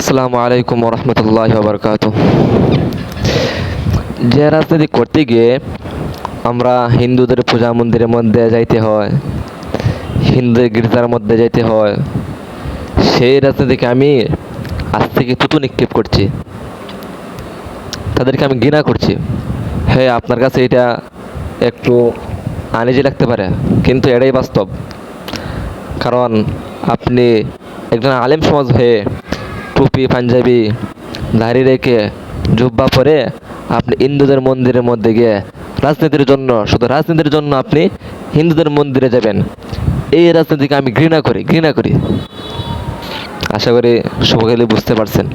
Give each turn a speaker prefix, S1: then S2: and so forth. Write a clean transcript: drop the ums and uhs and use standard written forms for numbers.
S1: আসসালামু আলাইকুম রহমতুল্লাহি ওয়া বারাকাতুহু। যে রাজনীতি করতে গিয়ে আমরা হিন্দুদের পূজা মন্দিরের মধ্যে যাইতে হয়, হিন্দুদের গির্জার মধ্যে যাইতে হয়, সেই রাজনীতিকে আমি আজ থেকে থুতু নিক্ষেপ করছি, তাদেরকে আমি ঘৃণা করছি। হ্যাঁ, আপনার কাছে এটা একটু আনইজি লাগতে পারে, কিন্তু এটাই বাস্তব। কারণ আপনি একজন আলেম সমাজ হয়ে টুপি পাঞ্জাবি দাড়ি রেখে জুব্বা পরে আপনি হিন্দুদের মন্দিরের মধ্যে গিয়ে রাজনীতির জন্য, শুধু রাজনীতির জন্য আপনি হিন্দুদের মন্দিরে যাবেন, এই রাজনীতিকে আমি ঘৃণা করি। আশা করি সকলে বুঝতে পারছেন।